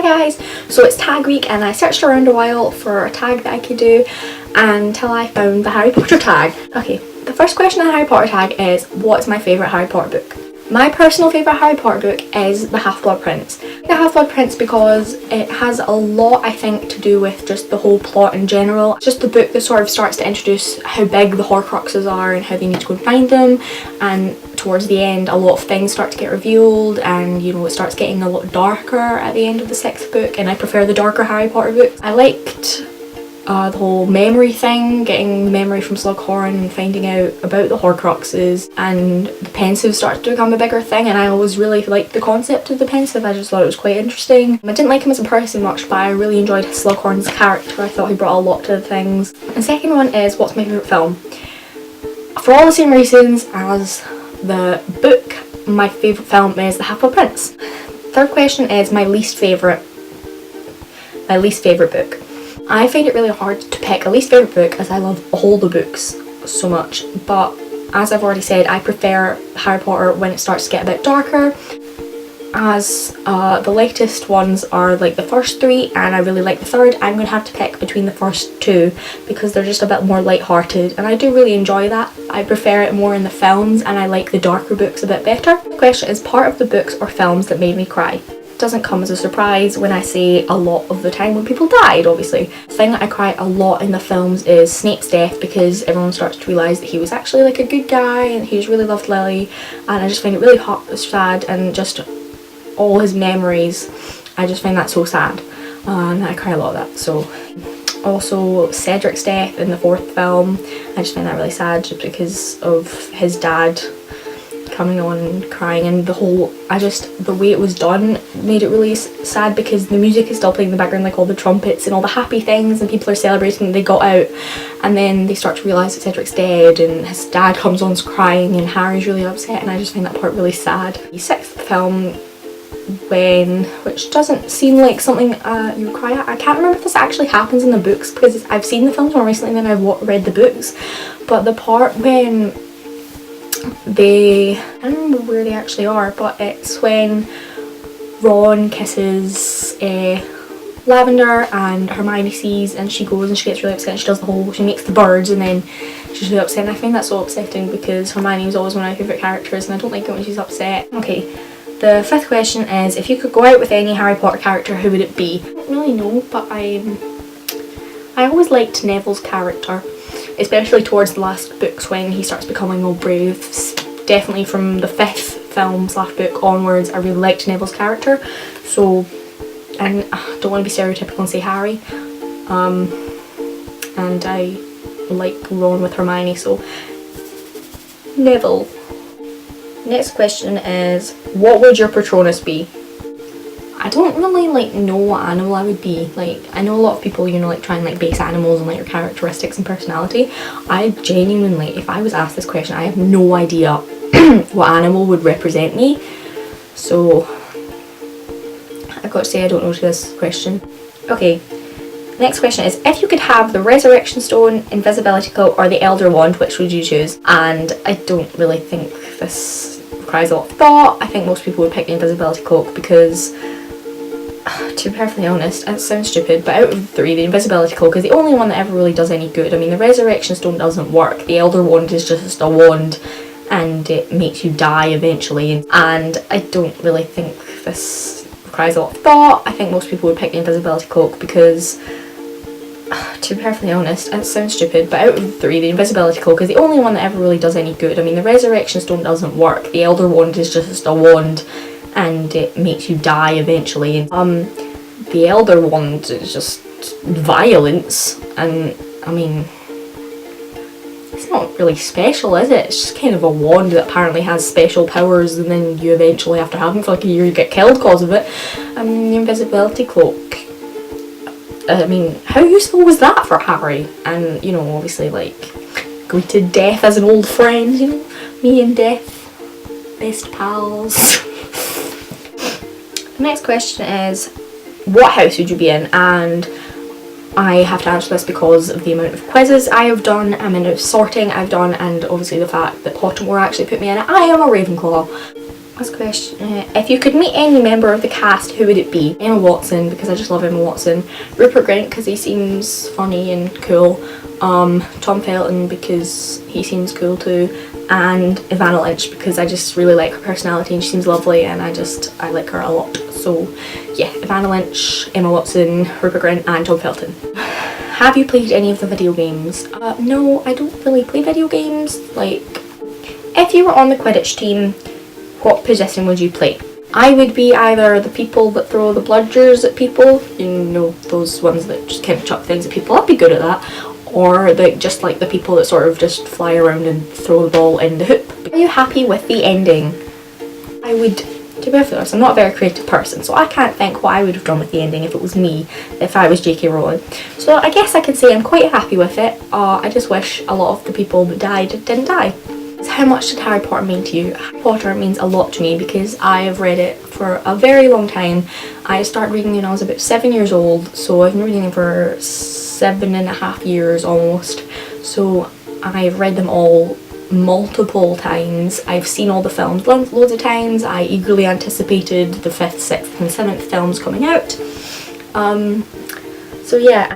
guys, so it's tag week and I searched around a while for a tag that I could do until I found the Harry Potter tag. Okay, the first question on the Harry Potter tag is, what's my favourite Harry Potter book? My personal favourite Harry Potter book is The Half-Blood Prince. The Half-Blood Prince because it has a lot, I think, to do with just the whole plot in general. It's just the book that sort of starts to introduce how big the Horcruxes are and how they need to go and find them, and towards the end a lot of things start to get revealed, and you know, it starts getting a lot darker at the end of the 6th book, and I prefer the darker Harry Potter books. I liked the whole memory thing, getting the memory from Slughorn and finding out about the Horcruxes, and the Pensieve started to become a bigger thing, and I always really liked the concept of the Pensieve. I just thought it was quite interesting. I didn't like him as a person much, but I really enjoyed Slughorn's character. I thought he brought a lot to the things. And second one is, what's my favourite film? For all the same reasons as the book, my favourite film is The Half-Blood Prince. Third question is my least favourite book. I find it really hard to pick a least favourite book as I love all the books so much, but as I've already said, I prefer Harry Potter when it starts to get a bit darker, as the latest ones are like the first 3 and I really like the third. I'm going to have to pick between the first 2 because they're just a bit more light-hearted and I do really enjoy that. I prefer it more in the films and I like the darker books a bit better. The question is, part of the books or films that made me cry. Doesn't come as a surprise when I say a lot of the time when people died, obviously. The thing that I cry a lot in the films is Snape's death, because everyone starts to realise that he was actually like a good guy and he just really loved Lily, and I just find it really sad, and just all his memories, I just find that so sad, and I cry a lot of that. So also Cedric's death in the 4th film, I just find that really sad just because of his dad coming on and crying, and the way it was done made it really sad because the music is still playing in the background, like all the trumpets and all the happy things, and people are celebrating that they got out, and then they start to realise that Cedric's dead and his dad comes on crying and Harry's really upset, and I just find that part really sad. The 6th film, which doesn't seem like something you would cry at. I can't remember if this actually happens in the books because I've seen the films more recently than I've read the books, but the part when I can't remember where they actually are, but it's when Ron kisses Lavender and Hermione sees, and she goes and she gets really upset and she makes the birds, and then she's really upset, and I find that so upsetting because Hermione was always one of my favourite characters and I don't like it when she's upset. Okay, the 5th question is, if you could go out with any Harry Potter character, who would it be? I don't really know, but I always liked Neville's character, especially towards the last books when he starts becoming all brave. Definitely from the 5th film / book onwards, I really liked Neville's character. So, and I don't want to be stereotypical and say Harry, and I like Ron with Hermione, so Neville. Next question is, what would your Patronus be? I don't really know what animal I would be. Like, I know a lot of people, you know, like try and base animals on like your characteristics and personality. I genuinely, if I was asked this question, I have no idea what animal would represent me. So I've got to say I don't know to this question. Okay, next question is, if you could have the Resurrection Stone, Invisibility Cloak or the Elder Wand, which would you choose? And I don't really think this requires a lot of thought. I think most people would pick the Invisibility Cloak because, to be perfectly honest, it sounds stupid, but out of the 3, the Invisibility Cloak is the only one that ever really does any good. I mean, the Resurrection Stone doesn't work. The Elder Wand is just a wand and it makes you die eventually, and I don't really think this requires a lot of thought. I think most people would pick the Invisibility Cloak because, to be perfectly honest, it sounds stupid, but out of the 3, the Invisibility Cloak is the only one that ever really does any good. I mean, the Resurrection Stone doesn't work. The Elder Wand is just a wand and it makes you die eventually. The Elder Wand is just violence, and I mean, it's not really special, is it? It's just kind of a wand that apparently has special powers, and then you eventually, after having it for like a year, you get killed because of it. The Invisibility Cloak, I mean, how useful was that for Harry? And, you know, obviously, like, greeted Death as an old friend, you know? Me and Death, best pals. The next question is, what house would you be in? And I have to answer this because of the amount of quizzes I have done, the amount of sorting I've done, and obviously the fact that Pottermore actually put me in it. I am a Ravenclaw. Last question. If you could meet any member of the cast, who would it be? Emma Watson, because I just love Emma Watson. Rupert Grint, because he seems funny and cool. Tom Felton, because he seems cool too. And Evanna Lynch, because I just really like her personality and she seems lovely and I like her a lot. So yeah, Evanna Lynch, Emma Watson, Rupert Grint and Tom Felton. Have you played any of the video games? No, I don't really play video games. Like, if you were on the Quidditch team, what position would you play? I would be either the people that throw the bludgers at people, you know, those ones that just kind of chuck things at people, I'd be good at that. Or just like the people that sort of just fly around and throw the ball in the hoop. Are you happy with the ending? I would, to be honest, I'm not a very creative person, so I can't think what I would have done with the ending if it was me, if I was J.K. Rowling. So I guess I could say I'm quite happy with it. I just wish a lot of the people that died didn't die. How much did Harry Potter mean to you? Harry Potter means a lot to me because I have read it for a very long time. I started reading when I was about 7 years old, so I've been reading it for 7.5 years almost. So I've read them all multiple times. I've seen all the films loads of times. I eagerly anticipated the 5th, 6th and 7th films coming out. So yeah.